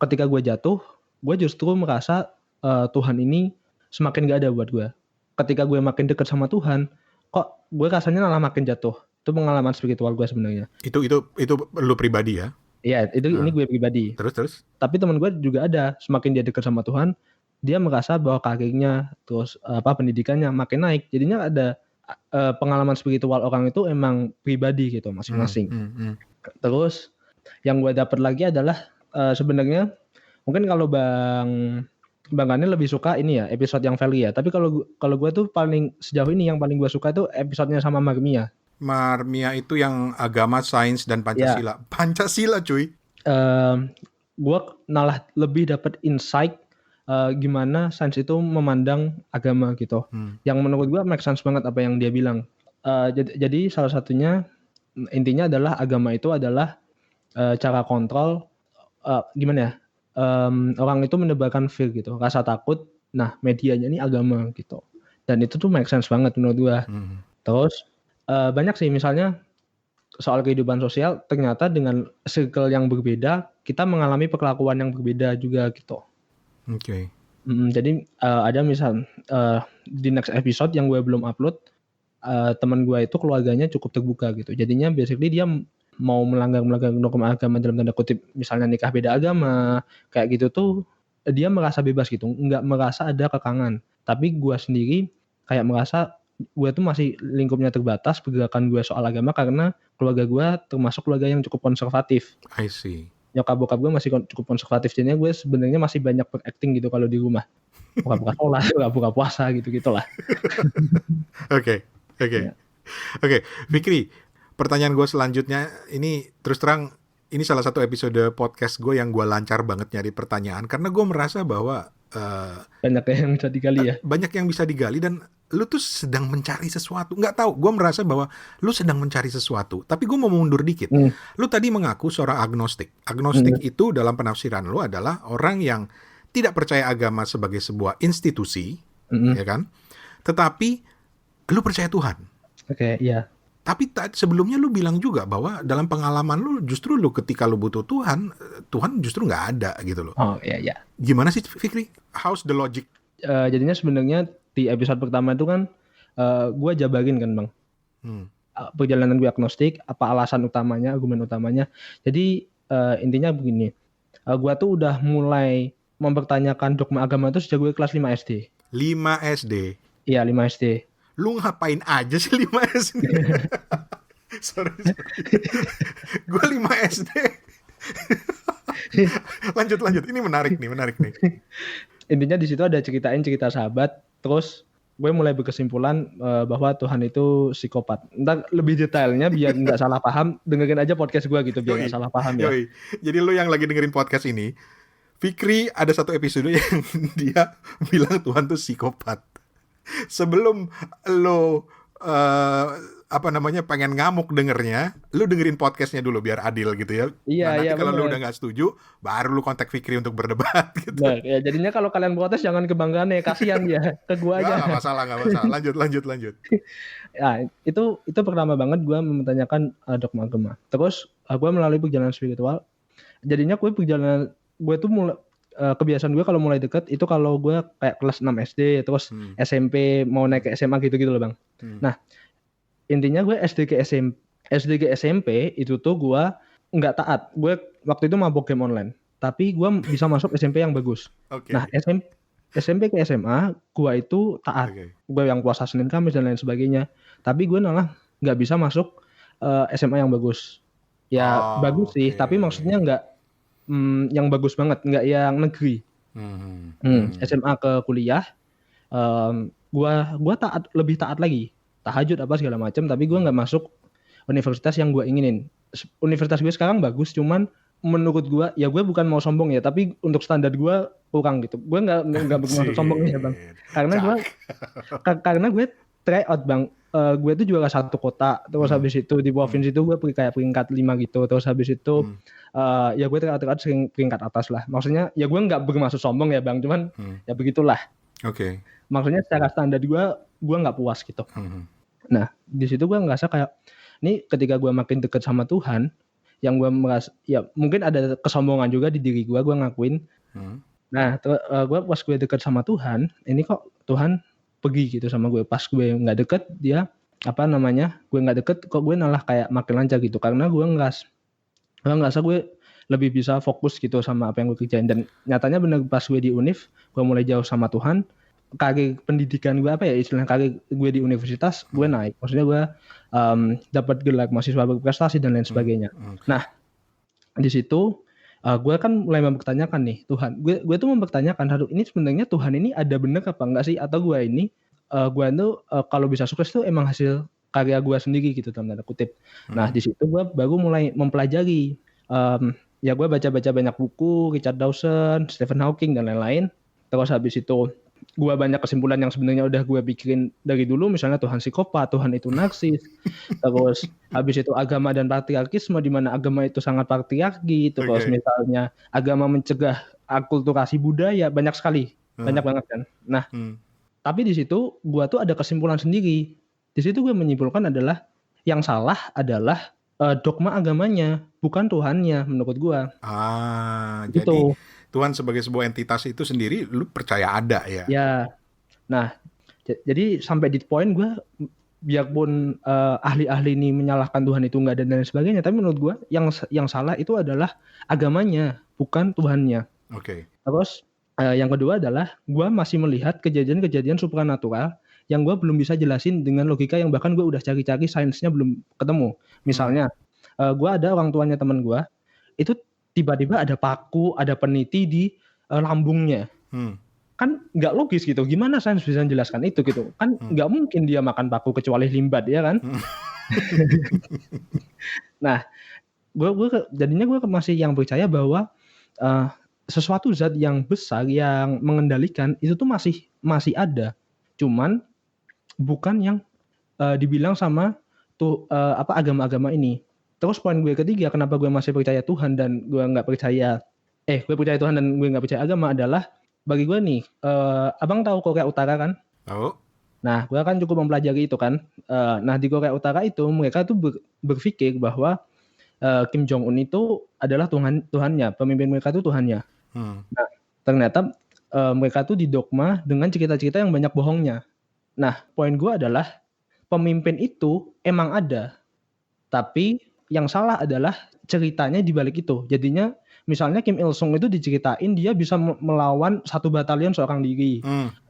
Ketika gue jatuh, gue justru merasa Tuhan ini semakin gak ada buat gue. Ketika gue makin dekat sama Tuhan, kok gue rasanya malah makin jatuh. Itu pengalaman spiritual gue sebenarnya. Itu lu pribadi ya? Iya, ini gue pribadi. Terus? Tapi teman gue juga ada, semakin dia dekat sama Tuhan, dia merasa bahwa karirnya, terus pendidikannya makin naik. Jadinya ada pengalaman spiritual orang itu emang pribadi gitu masing-masing. Terus yang gue dapat lagi adalah sebenarnya mungkin kalau Bang Gani lebih suka ini ya episode yang value ya. Tapi kalau gue tuh sejauh ini yang paling gue suka itu episodenya sama Marmia. Marmia itu yang agama, sains, dan Pancasila. Ya. Pancasila cuy. Gue malah lebih dapat insight gimana sains itu memandang agama gitu. Yang menurut gue make sense banget apa yang dia bilang. Jadi salah satunya intinya adalah agama itu adalah cara kontrol gimana ya, orang itu menebarkan fear gitu, rasa takut. Nah medianya ini agama gitu, dan itu tuh make sense banget menurut gua. Terus banyak sih misalnya soal kehidupan sosial, ternyata dengan circle yang berbeda kita mengalami perlakuan yang berbeda juga gitu. Oke. Jadi ada misal di next episode yang gue belum upload, teman gue itu keluarganya cukup terbuka gitu, jadinya basically dia mau melanggar norma agama dalam tanda kutip, misalnya nikah beda agama kayak gitu tuh dia merasa bebas gitu, nggak merasa ada kekangan. Tapi gue sendiri kayak merasa gue tuh masih lingkupnya terbatas pergerakan gue soal agama karena keluarga gue termasuk keluarga yang cukup konservatif. I see. Nyokap bokap gue masih cukup konservatif, jadinya gue sebenarnya masih banyak berakting gitu kalau di rumah. Buka-buka sholat, buka puasa gitu-gitulah. Oke. Ya. Oke, Fikri, pertanyaan gue selanjutnya ini terus terang ini salah satu episode podcast gue yang gue lancar banget nyari pertanyaan karena gue merasa bahwa banyak yang bisa digali ya. Banyak yang bisa digali dan lu tuh sedang mencari sesuatu. Nggak tahu, gue merasa bahwa lu sedang mencari sesuatu. Tapi gue mau mundur dikit. Lu tadi mengaku seorang agnostik. Agnostik itu dalam penafsiran lu adalah orang yang tidak percaya agama sebagai sebuah institusi, ya kan? Tetapi lu percaya Tuhan. Oke, iya. Tapi sebelumnya lu bilang juga bahwa dalam pengalaman lu justru lu ketika lu butuh Tuhan, Tuhan justru nggak ada gitu loh. Oh iya. Gimana sih Fikri? How's the logic? Jadinya sebenarnya di episode pertama itu kan gue jabarin kan Bang. Perjalanan gue agnostik, apa alasan utamanya, argumen utamanya. Jadi intinya begini, gue tuh udah mulai mempertanyakan dogma agama itu sejak gue kelas 5 SD. 5 SD? Iya 5 SD. Lu ngapain aja sih 5 SD? sorry. Gue 5 SD. lanjut. Ini menarik nih. Intinya di situ ada cerita sahabat, terus gue mulai berkesimpulan bahwa Tuhan itu psikopat. Entar lebih detailnya biar nggak salah paham, dengerin aja podcast gue gitu biar nggak salah paham ya. Jadi lu yang lagi dengerin podcast ini, Fikri ada satu episode yang dia bilang Tuhan tuh psikopat. Sebelum lo pengen ngamuk dengernya, lu dengerin podcastnya dulu biar adil gitu ya. Nanti kalau lu udah nggak setuju, baru lu kontak Fikri untuk berdebat gitu. Nah, ya jadinya kalau kalian protes jangan kebanggaan ya, kasihan ya ke gua aja. Nggak masalah. Lanjut. Ya itu pertama banget gua mempertanyakan dogma agama. Terus gua melalui perjalanan spiritual, jadinya gue tuh mulai kebiasaan gue kalau mulai deket itu kalau gue kayak kelas 6 SD terus SMP mau naik ke SMA gitu loh Bang. Nah intinya gue SD ke SMP itu tuh gue nggak taat. Gue waktu itu mabok game online, tapi gue bisa masuk SMP yang bagus. Nah SMP ke SMA gue itu taat. Gue yang puasa Senin Kamis dan lain sebagainya. Tapi gue malah nggak bisa masuk SMA yang bagus. Ya bagus sih, tapi maksudnya nggak yang bagus banget, nggak yang negeri. SMA ke kuliah, gua lebih taat lagi, tahajud apa segala macam, tapi gua nggak masuk universitas yang gua inginin. Universitas gue sekarang bagus, cuman menurut gua, ya gue bukan mau sombong ya, tapi untuk standar gua kurang gitu. Gue nggak bermaksud sombong ya Bang, karena gue try out Bang. Gue tuh juara satu kota, terus habis itu di provinsi itu gue kayak peringkat 5 gitu, terus habis itu ya gue terlihat sering peringkat atas lah. Maksudnya ya gue nggak bermaksud sombong ya Bang, cuman ya begitulah. Maksudnya secara standar gue nggak puas gitu. Nah di situ gue ngerasa kayak ini ketika gue makin dekat sama Tuhan, yang gue merasa ya mungkin ada kesombongan juga di diri gue ngakuin. Nah gue pas gue dekat sama Tuhan, ini kok Tuhan pergi gitu sama gue. Pas gue nggak deket dia gue nggak deket kok gue malah kayak makin lancar gitu, karena gue ngerasa gue lebih bisa fokus gitu sama apa yang gue kerjain. Dan nyatanya bener pas gue di Univ gue mulai jauh sama Tuhan, karir pendidikan gue istilah karir gue di universitas gue naik, maksudnya gue dapat gelar mahasiswa berprestasi dan lain sebagainya. Nah di situ gue kan mulai mempertanyakan nih Tuhan, gue tuh mempertanyakan, ini sebenarnya Tuhan ini ada bener apa enggak sih, atau gue ini gue tuh kalau bisa sukses tuh emang hasil karya gue sendiri gitu dalam tanda kutip. Nah di situ gue baru mulai mempelajari, ya gue baca banyak buku, Richard Dawson, Stephen Hawking dan lain-lain. Terus habis itu gue banyak kesimpulan yang sebenarnya udah gue pikirin dari dulu, misalnya Tuhan psikopat, Tuhan itu narsis. Terus habis itu agama dan patriarkisme, di mana agama itu sangat patriarki. Terus misalnya agama mencegah akulturasi budaya, banyak sekali, banyak banget kan. Nah tapi di situ gue tuh ada kesimpulan sendiri. Di situ gue menyimpulkan adalah yang salah adalah dogma agamanya, bukan Tuhannya menurut gue. Jadi Tuhan sebagai sebuah entitas itu sendiri lu percaya ada ya? Ya. Nah, jadi sampai di poin gue, biarpun ahli-ahli ini menyalahkan Tuhan itu nggak ada dan lain sebagainya, tapi menurut gue yang salah itu adalah agamanya, bukan Tuhannya. Oke. Terus yang kedua adalah gue masih melihat kejadian-kejadian supranatural yang gue belum bisa jelasin dengan logika yang bahkan gue udah cari-cari sainsnya belum ketemu. Misalnya, gue ada orang tuanya teman gue, itu tiba-tiba ada paku, ada peniti di lambungnya. Kan nggak logis gitu. Gimana sains bisa menjelaskan itu gitu? Kan nggak mungkin dia makan paku kecuali limbat, ya kan? Nah, jadinya gue masih yang percaya bahwa sesuatu zat yang besar yang mengendalikan itu tuh masih ada, cuman bukan yang dibilang sama agama-agama ini. Terus poin gue ketiga, kenapa gue masih percaya Tuhan dan gue percaya Tuhan dan gue nggak percaya agama adalah, bagi gue nih, abang tahu Korea Utara kan? Tahu. Nah, gue kan cukup mempelajari itu kan. Nah, di Korea Utara itu mereka tuh berpikir bahwa Kim Jong Un itu adalah Tuhannya, pemimpin mereka itu Tuhannya. Nah, ternyata mereka tuh didogma dengan cerita-cerita yang banyak bohongnya. Nah, poin gue adalah pemimpin itu emang ada, tapi yang salah adalah ceritanya di balik itu. Jadinya misalnya Kim Il Sung itu diceritain dia bisa melawan 1 batalion seorang diri.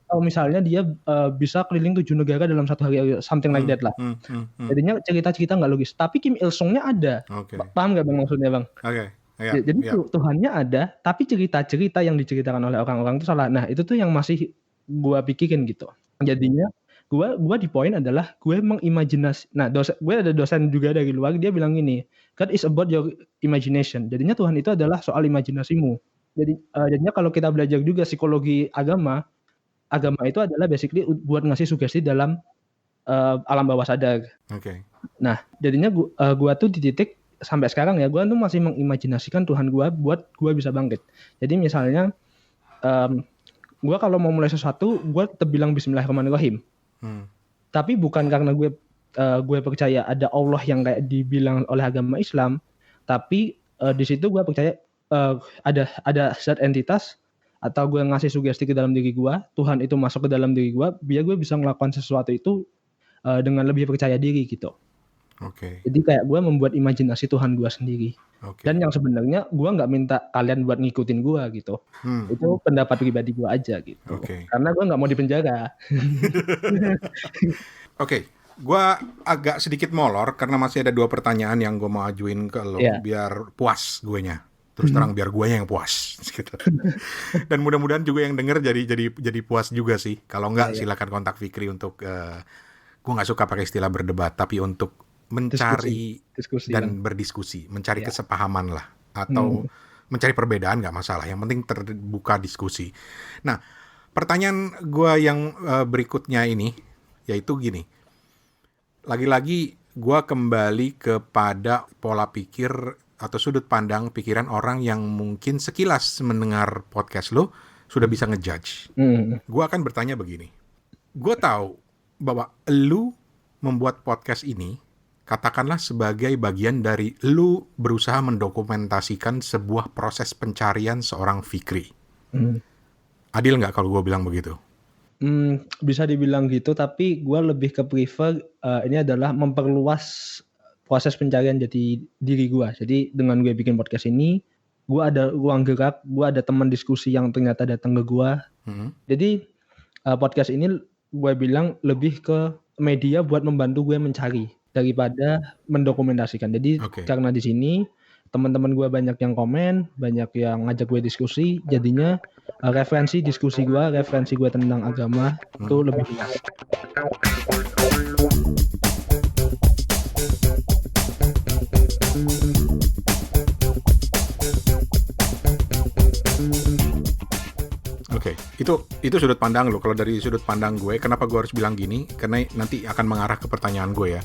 Atau misalnya dia bisa keliling 7 negara dalam 1 hari, something like that lah. Jadinya cerita-cerita nggak logis. Tapi Kim Il Sung-nya ada. Paham nggak bang maksudnya bang? Jadi Tuhannya ada, tapi cerita-cerita yang diceritakan oleh orang-orang itu salah. Nah itu tuh yang masih gue pikirin gitu. Jadinya gue di poin adalah gue mengimajinasi. Nah gue ada dosen juga dari luar, dia bilang gini, God is about your imagination. Jadinya Tuhan itu adalah soal imajinasimu. Jadinya kalau kita belajar juga psikologi agama itu adalah basically buat ngasih sugesti dalam alam bawah sadar. Nah jadinya gue tuh di titik sampai sekarang ya, gue tuh masih mengimajinasikan Tuhan gue buat gue bisa bangkit. Jadi misalnya gue kalau mau mulai sesuatu, gue tetap bilang Bismillahirrahmanirrahim. Tapi bukan karena gue percaya ada Allah yang kayak dibilang oleh agama Islam, tapi di situ gue percaya ada zat entitas, atau gue ngasih sugesti ke dalam diri gue, Tuhan itu masuk ke dalam diri gue, biar gue bisa melakukan sesuatu itu dengan lebih percaya diri gitu. Jadi kayak gue membuat imajinasi Tuhan gue sendiri. Dan yang sebenarnya gue nggak minta kalian buat ngikutin gue gitu. Itu pendapat pribadi gue aja gitu. Karena gue nggak mau dipenjara. Gue agak sedikit molor karena masih ada 2 pertanyaan yang gue mau ajuin ke lo, biar puas guenya. Terus terang biar guenya yang puas gitu. Dan mudah-mudahan juga yang denger jadi puas juga sih. Kalau enggak silakan kontak Fikri untuk gue nggak suka pakai istilah berdebat, tapi untuk mencari diskusi dan berdiskusi, mencari kesepahaman lah, atau mencari perbedaan nggak masalah, yang penting terbuka diskusi. Nah, pertanyaan gue yang berikutnya ini yaitu gini, lagi-lagi gue kembali kepada pola pikir atau sudut pandang pikiran orang yang mungkin sekilas mendengar podcast lo sudah bisa ngejudge. Gue akan bertanya begini, gue tahu bahwa lu membuat podcast ini katakanlah sebagai bagian dari lu berusaha mendokumentasikan sebuah proses pencarian seorang Fikri. Adil nggak kalau gue bilang begitu? Bisa dibilang gitu, tapi gue lebih ke prefer ini adalah memperluas proses pencarian jadi diri gue. Jadi dengan gue bikin podcast ini, gue ada ruang gerak, gue ada teman diskusi yang ternyata datang ke gue. Jadi podcast ini gue bilang lebih ke media buat membantu gue mencari daripada mendokumentasikan. Jadi karena di sini teman-teman gue banyak yang komen, banyak yang ngajak gue diskusi, jadinya referensi diskusi gue, referensi gue tentang agama itu lebih luas. Itu sudut pandang lo. Kalau dari sudut pandang gue, kenapa gue harus bilang gini? Karena nanti akan mengarah ke pertanyaan gue ya.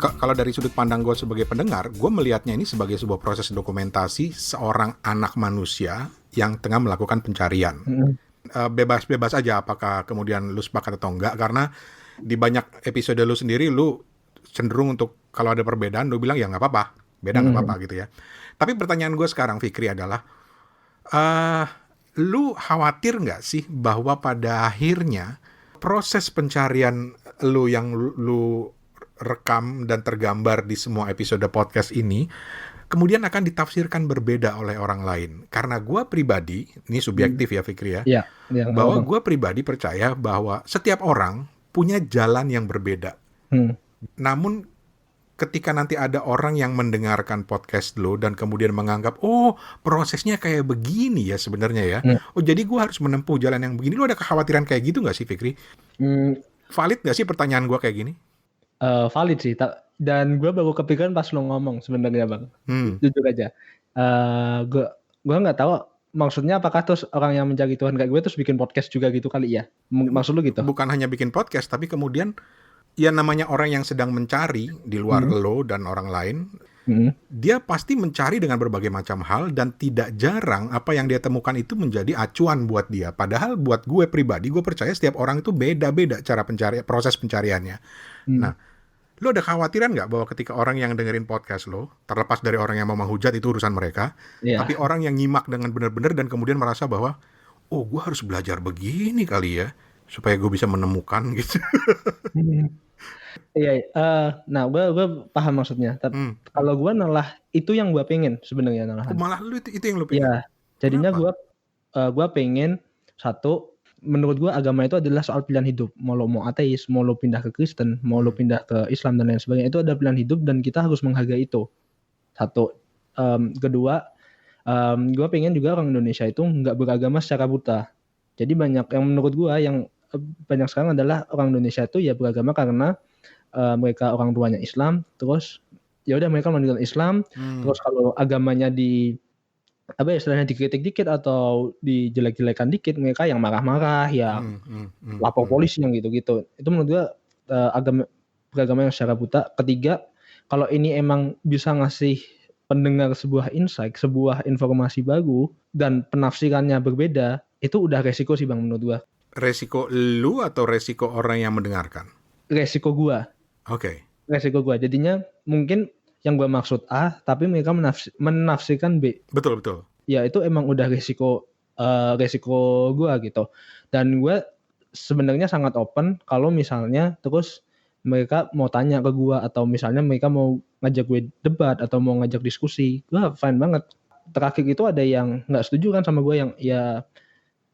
Kalau dari sudut pandang gue sebagai pendengar, gue melihatnya ini sebagai sebuah proses dokumentasi seorang anak manusia yang tengah melakukan pencarian. Bebas-bebas aja apakah kemudian lu sepakat atau enggak, karena di banyak episode lu sendiri lu cenderung untuk kalau ada perbedaan lu bilang ya nggak apa-apa, beda nggak apa-apa gitu ya. Tapi pertanyaan gue sekarang Fikri adalah, lu khawatir nggak sih bahwa pada akhirnya proses pencarian lu yang lu rekam dan tergambar di semua episode podcast ini kemudian akan ditafsirkan berbeda oleh orang lain? Karena gue pribadi, ini subjektif ya Fikri ya, bahwa gue pribadi percaya bahwa setiap orang punya jalan yang berbeda. Hmm. Namun ketika nanti ada orang yang mendengarkan podcast lo dan kemudian menganggap, oh prosesnya kayak begini ya sebenarnya ya. Oh jadi gue harus menempuh jalan yang begini. Lo ada kekhawatiran kayak gitu gak sih, Fikri? Valid gak sih pertanyaan gue kayak gini? Valid sih. Dan gue baru kepikiran pas lo ngomong sebenarnya Bang. Jujur aja. Gue nggak tahu maksudnya apakah terus orang yang mencari Tuhan kayak gue terus bikin podcast juga gitu kali ya? Maksud lo gitu? Bukan hanya bikin podcast, tapi kemudian ya namanya orang yang sedang mencari di luar lo dan orang lain, dia pasti mencari dengan berbagai macam hal dan tidak jarang apa yang dia temukan itu menjadi acuan buat dia. Padahal buat gue pribadi, gue percaya setiap orang itu beda-beda cara proses pencariannya. Nah, lo ada khawatiran nggak bahwa ketika orang yang dengerin podcast lo, terlepas dari orang yang mau menghujat itu urusan mereka, tapi orang yang nyimak dengan benar-benar dan kemudian merasa bahwa, oh gue harus belajar begini kali ya, supaya gue bisa menemukan gitu. Iya, nah gue paham maksudnya. Tapi kalau gue malah itu yang gue pengen sebenarnya malah lu itu yang lu pengen. Iya, jadinya gue pengen satu, menurut gue agama itu adalah soal pilihan hidup. Mau lo mau ateis, mau lo pindah ke Kristen, mau lo pindah ke Islam dan lain sebagainya, itu ada pilihan hidup dan kita harus menghargai itu. Satu, kedua, gue pengen juga orang Indonesia itu nggak beragama secara buta. Jadi banyak yang menurut gue yang banyak sekarang adalah orang Indonesia itu ya beragama karena mereka orang tuanya Islam, terus ya udah mereka meninggal Islam, terus kalau agamanya istilahnya dikritik dikit atau dijelek-jelekan dikit, mereka yang marah-marah, yang lapor polisi yang gitu-gitu. Itu menurut gue beragama yang secara buta. Ketiga, kalau ini emang bisa ngasih pendengar sebuah insight, sebuah informasi baru dan penafsirannya berbeda, itu udah resiko sih Bang menurut gue. Resiko lu atau resiko orang yang mendengarkan? Resiko gue. Oke. Resiko gue. Jadinya mungkin yang gue maksud A, tapi mereka menafsirkan B. Betul. Ya itu emang udah resiko gue gitu. Dan gue sebenarnya sangat open kalau misalnya terus mereka mau tanya ke gue atau misalnya mereka mau ngajak gue debat atau mau ngajak diskusi, gue fine banget. Terakhir itu ada yang nggak setuju kan sama gue yang ya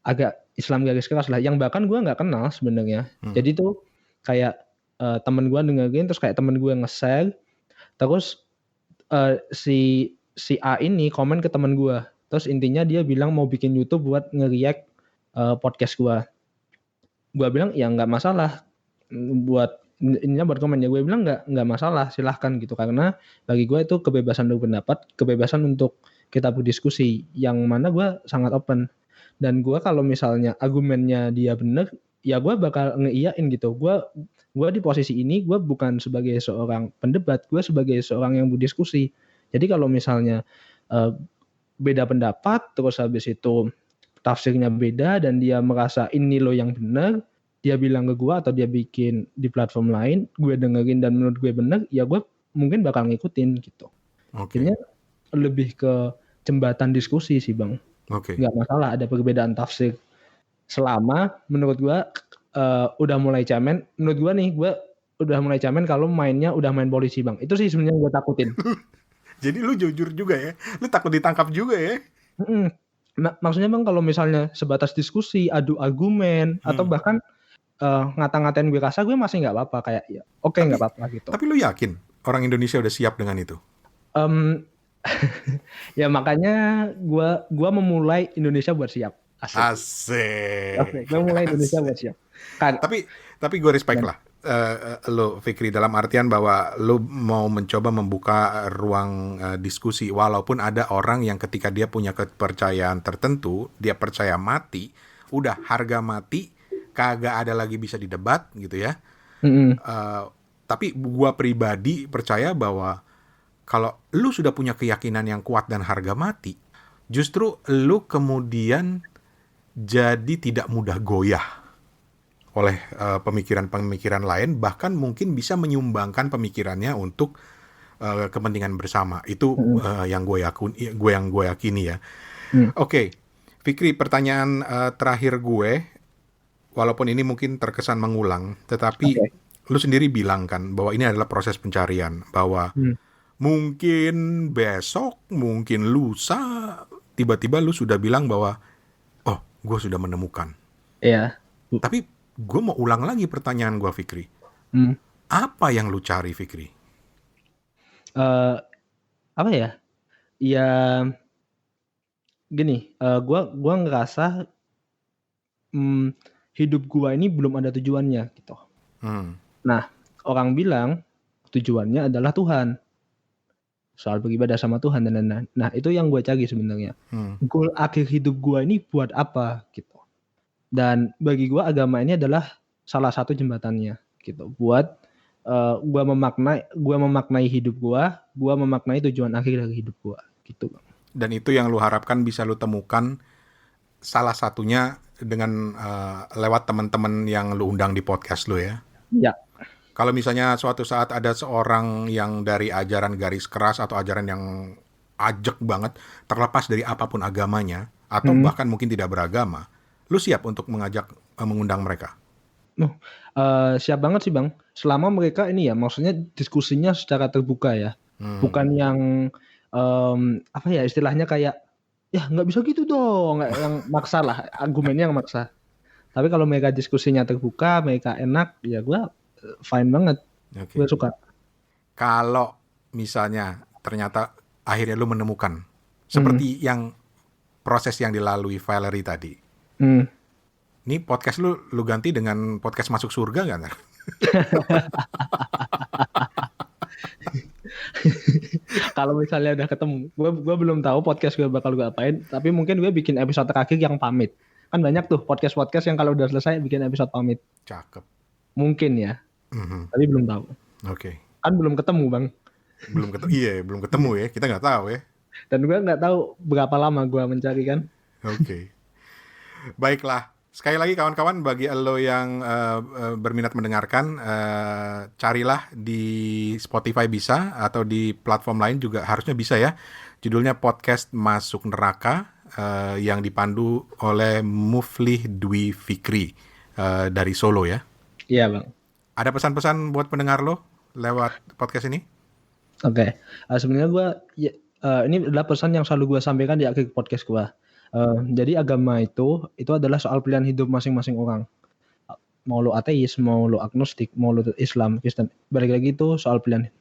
agak Islam garis keras lah, yang bahkan gue nggak kenal sebenarnya. Jadi tuh kayak temen gue dengerin, terus kayak temen gue nge-share, terus si A ini komen ke temen gue, terus intinya dia bilang mau bikin YouTube buat nge-react podcast gue. Gue bilang ya nggak masalah buat komen ya, gue bilang nggak masalah, silahkan gitu, karena bagi gue itu kebebasan berpendapat, kebebasan untuk kita berdiskusi, yang mana gue sangat open. Dan gue kalau misalnya argumennya dia bener, ya gue bakal ngeiyain gitu. Gue di posisi ini, gue bukan sebagai seorang pendebat, gue sebagai seorang yang berdiskusi. Jadi kalau misalnya beda pendapat, terus habis itu tafsirnya beda, dan dia merasa ini lo yang benar, dia bilang ke gue atau dia bikin di platform lain, gue dengerin dan menurut gue benar, ya gue mungkin bakal ngikutin gitu. Akhirnya lebih ke jembatan diskusi sih Bang. Nggak masalah ada perbedaan tafsir. Selama menurut gue udah mulai cemen, menurut gue nih, gue udah mulai cemen kalau mainnya udah main polisi Bang. Itu sih sebenarnya gue takutin. Jadi lu jujur juga ya? Lu takut ditangkap juga ya? Maksudnya Bang, kalau misalnya sebatas diskusi, adu argumen, atau bahkan ngata-ngatain gue rasa, gue masih nggak apa-apa, kayak ya oke, nggak apa-apa gitu. Tapi lu yakin orang Indonesia udah siap dengan itu? Ya makanya gue memulai Indonesia buat siap. Asik. Gue mulai Indonesia buat siap. Tapi gue respect lah lo Fikri, dalam artian bahwa lo mau mencoba membuka ruang diskusi, walaupun ada orang yang ketika dia punya kepercayaan tertentu, dia percaya mati, udah harga mati, kagak ada lagi bisa didebat gitu ya. Tapi gue pribadi percaya bahwa kalau lu sudah punya keyakinan yang kuat dan harga mati, justru lu kemudian jadi tidak mudah goyah oleh pemikiran-pemikiran lain, bahkan mungkin bisa menyumbangkan pemikirannya untuk kepentingan bersama. Itu yang gue yakini ya. Oke, Fikri, pertanyaan terakhir gue, walaupun ini mungkin terkesan mengulang, tetapi lu sendiri bilang kan bahwa ini adalah proses pencarian, bahwa mungkin besok, mungkin lusa, tiba-tiba lu sudah bilang bahwa, oh, gue sudah menemukan. Iya. Tapi gue mau ulang lagi pertanyaan gue, Fikri. Apa yang lu cari, Fikri? Apa ya? Ya gini, gua ngerasa hidup gua ini belum ada tujuannya gitu. Nah, orang bilang tujuannya adalah Tuhan. Soal beribadah sama Tuhan dan lain-lain. Nah, itu yang gue cari sebenarnya. Goal akhir hidup gue ini buat apa gitu. Dan bagi gue agama ini adalah salah satu jembatannya gitu. Buat gue memaknai hidup gue memaknai tujuan akhir dari hidup gue gitu. Dan itu yang lu harapkan bisa lu temukan salah satunya dengan lewat teman-teman yang lu undang di podcast lu ya? Ya. Kalau misalnya suatu saat ada seorang yang dari ajaran garis keras atau ajaran yang ajek banget, terlepas dari apapun agamanya, atau bahkan mungkin tidak beragama, lu siap untuk mengundang mereka? Siap banget sih Bang. Selama mereka ini ya, maksudnya diskusinya secara terbuka ya. Bukan yang, apa ya, istilahnya kayak, ya nggak bisa gitu dong, yang maksa lah, argumennya yang maksa. Tapi kalau mereka diskusinya terbuka, mereka enak, ya gue fine banget. Okay. Gue suka. Kalau misalnya ternyata akhirnya lu menemukan seperti yang proses yang dilalui Valerie tadi. Ini podcast lu ganti dengan podcast Masuk Surga nggak? Kalau misalnya udah ketemu, gue belum tahu podcast gue bakal gue apain. Tapi mungkin gue bikin episode terakhir yang pamit. Kan banyak tuh podcast yang kalau udah selesai bikin episode pamit. Cakep. Mungkin ya. Tapi belum tahu. Oke. Kan belum ketemu Bang. Belum ketemu ya. Kita nggak tahu ya. Dan gue nggak tahu berapa lama gue mencari kan. Oke. Baiklah. Sekali lagi kawan-kawan, bagi lo yang berminat mendengarkan, carilah di Spotify bisa, atau di platform lain juga harusnya bisa ya. Judulnya Podcast Masuk Neraka, yang dipandu oleh Muflih Dwi Fikri dari Solo ya. Iya Bang. Ada pesan-pesan buat pendengar lo lewat podcast ini? Oke. Sebenarnya gue ini adalah pesan yang selalu gue sampaikan di akhir podcast gue. Jadi agama itu adalah soal pilihan hidup masing-masing orang. Mau lo ateis, mau lo agnostik, mau lo Islam, Kristen, balik lagi itu soal pilihan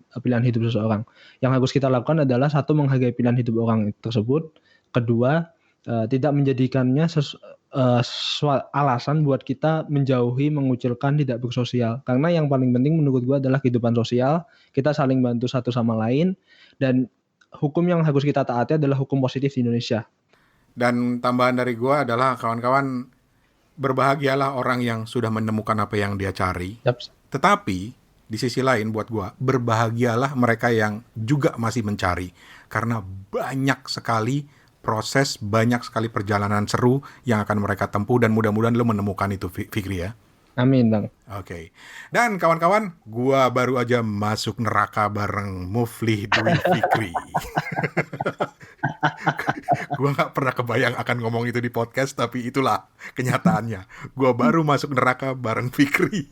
hidup seseorang. Yang harus kita lakukan adalah satu, menghargai pilihan hidup orang tersebut. Kedua, tidak menjadikannya alasan buat kita menjauhi, mengucilkan, tidak bersosial. Karena yang paling penting menurut gue adalah kehidupan sosial. Kita saling bantu satu sama lain. Dan hukum yang harus kita taati adalah hukum positif di Indonesia. Dan tambahan dari gue adalah, kawan-kawan, berbahagialah orang yang sudah menemukan apa yang dia cari. Tetapi di sisi lain buat gue, berbahagialah mereka yang juga masih mencari. Karena banyak sekali proses, banyak sekali perjalanan seru yang akan mereka tempuh, dan mudah-mudahan lo menemukan itu, Fikri ya. Amin Bang. Oke. Dan kawan-kawan, gua baru aja masuk neraka bareng Muflih Dwi Fikri. Gua nggak pernah kebayang akan ngomong itu di podcast, tapi itulah kenyataannya. Gua baru masuk neraka bareng Fikri.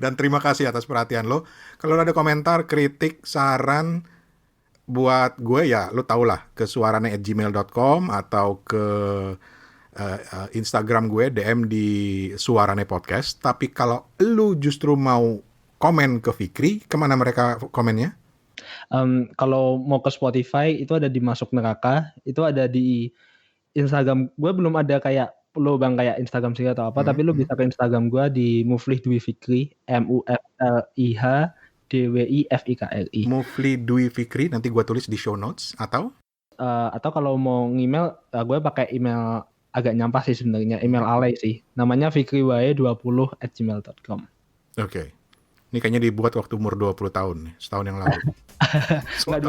Dan terima kasih atas perhatian lo. Kalau ada komentar, kritik, saran buat gue ya, lo tau lah, ke suarane@gmail.com atau ke Instagram gue, DM di Suarane Podcast. Tapi kalau lu justru mau komen ke Fikri, kemana mereka komennya? Kalau mau ke Spotify, itu ada di Masuk Neraka. Itu ada di Instagram. Gue belum ada kayak lo Bang, kayak Instagram sih atau apa. Tapi lu bisa ke Instagram gue di Muflih Dwi Fikri, MUFLIHDWIFIKRI. Muflih Dwi Fikri, nanti gue tulis di show notes. Atau kalau mau email, gue pakai email agak nyampah sih sebenarnya, email alay sih. Namanya fikriwae20@gmail.com. Oke. Ini kayaknya dibuat waktu umur 20 tahun, setahun yang lalu. Nggak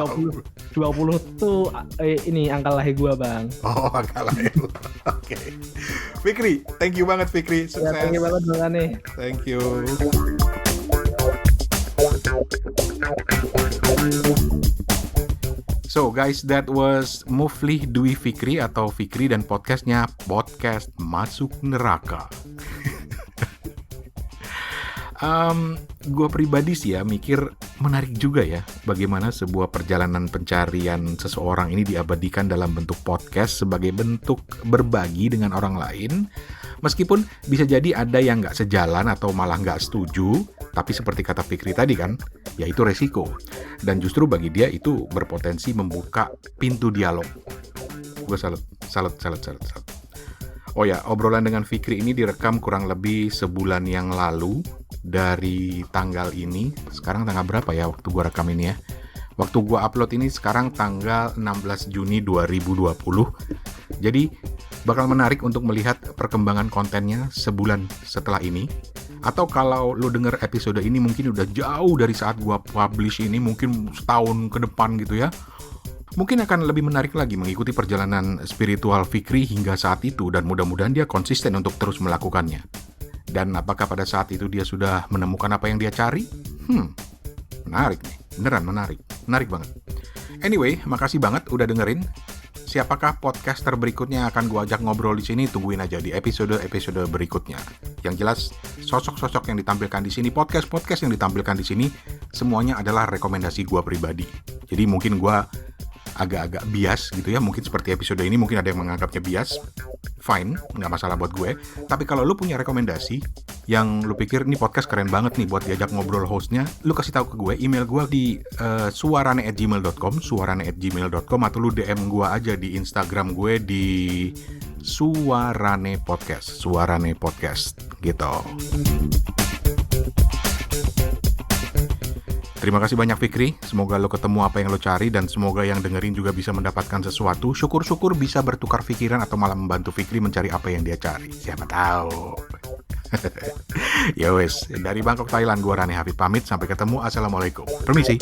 20 tuh ini angka lahir gue Bang. Oh, angka lahir. Oke. Fikri, thank you banget Fikri. Sukses. Ya, thank you banget Bang Ane. Thank you. So guys, that was Muflih Dwi Fikri atau Fikri dan podcastnya Podcast Masuk Neraka. Gue pribadi sih ya mikir menarik juga ya bagaimana sebuah perjalanan pencarian seseorang ini diabadikan dalam bentuk podcast sebagai bentuk berbagi dengan orang lain, Meskipun bisa jadi ada yang nggak sejalan atau malah nggak setuju, tapi seperti kata Fikri tadi kan, ya itu resiko. Dan justru bagi dia itu berpotensi membuka pintu dialog. Gue salut. Oh ya, obrolan dengan Fikri ini direkam kurang lebih sebulan yang lalu dari tanggal ini. Sekarang tanggal berapa ya waktu gue rekam ini ya? Waktu gue upload ini sekarang tanggal 16 Juni 2020. Jadi bakal menarik untuk melihat perkembangan kontennya sebulan setelah ini. Atau kalau lo denger episode ini mungkin udah jauh dari saat gue publish ini, mungkin setahun ke depan gitu ya. Mungkin akan lebih menarik lagi mengikuti perjalanan spiritual Fikri hingga saat itu, dan mudah-mudahan dia konsisten untuk terus melakukannya. Dan apakah pada saat itu dia sudah menemukan apa yang dia cari? Menarik nih, beneran menarik banget. Anyway, makasih banget udah dengerin. Siapakah podcaster berikutnya akan gue ajak ngobrol di sini? Tungguin aja di episode berikutnya. Yang jelas, sosok-sosok yang ditampilkan di sini, podcast yang ditampilkan di sini, semuanya adalah rekomendasi gue pribadi. Jadi mungkin gue agak-agak bias gitu ya, mungkin seperti episode ini mungkin ada yang menganggapnya bias, fine, nggak masalah buat gue. Tapi kalau lu punya rekomendasi yang lu pikir ini podcast keren banget nih buat diajak ngobrol hostnya, lu kasih tahu ke gue, email gue di suarane@gmail.com atau lu DM gue aja di Instagram gue di suarane podcast gitu. Terima kasih banyak Fikri, semoga lo ketemu apa yang lo cari dan semoga yang dengerin juga bisa mendapatkan sesuatu. Syukur-syukur bisa bertukar pikiran atau malah membantu Fikri mencari apa yang dia cari. Siapa tahu. Ya wes, dari Bangkok, Thailand, gua Rane Hafid pamit. Sampai ketemu, assalamualaikum. Permisi.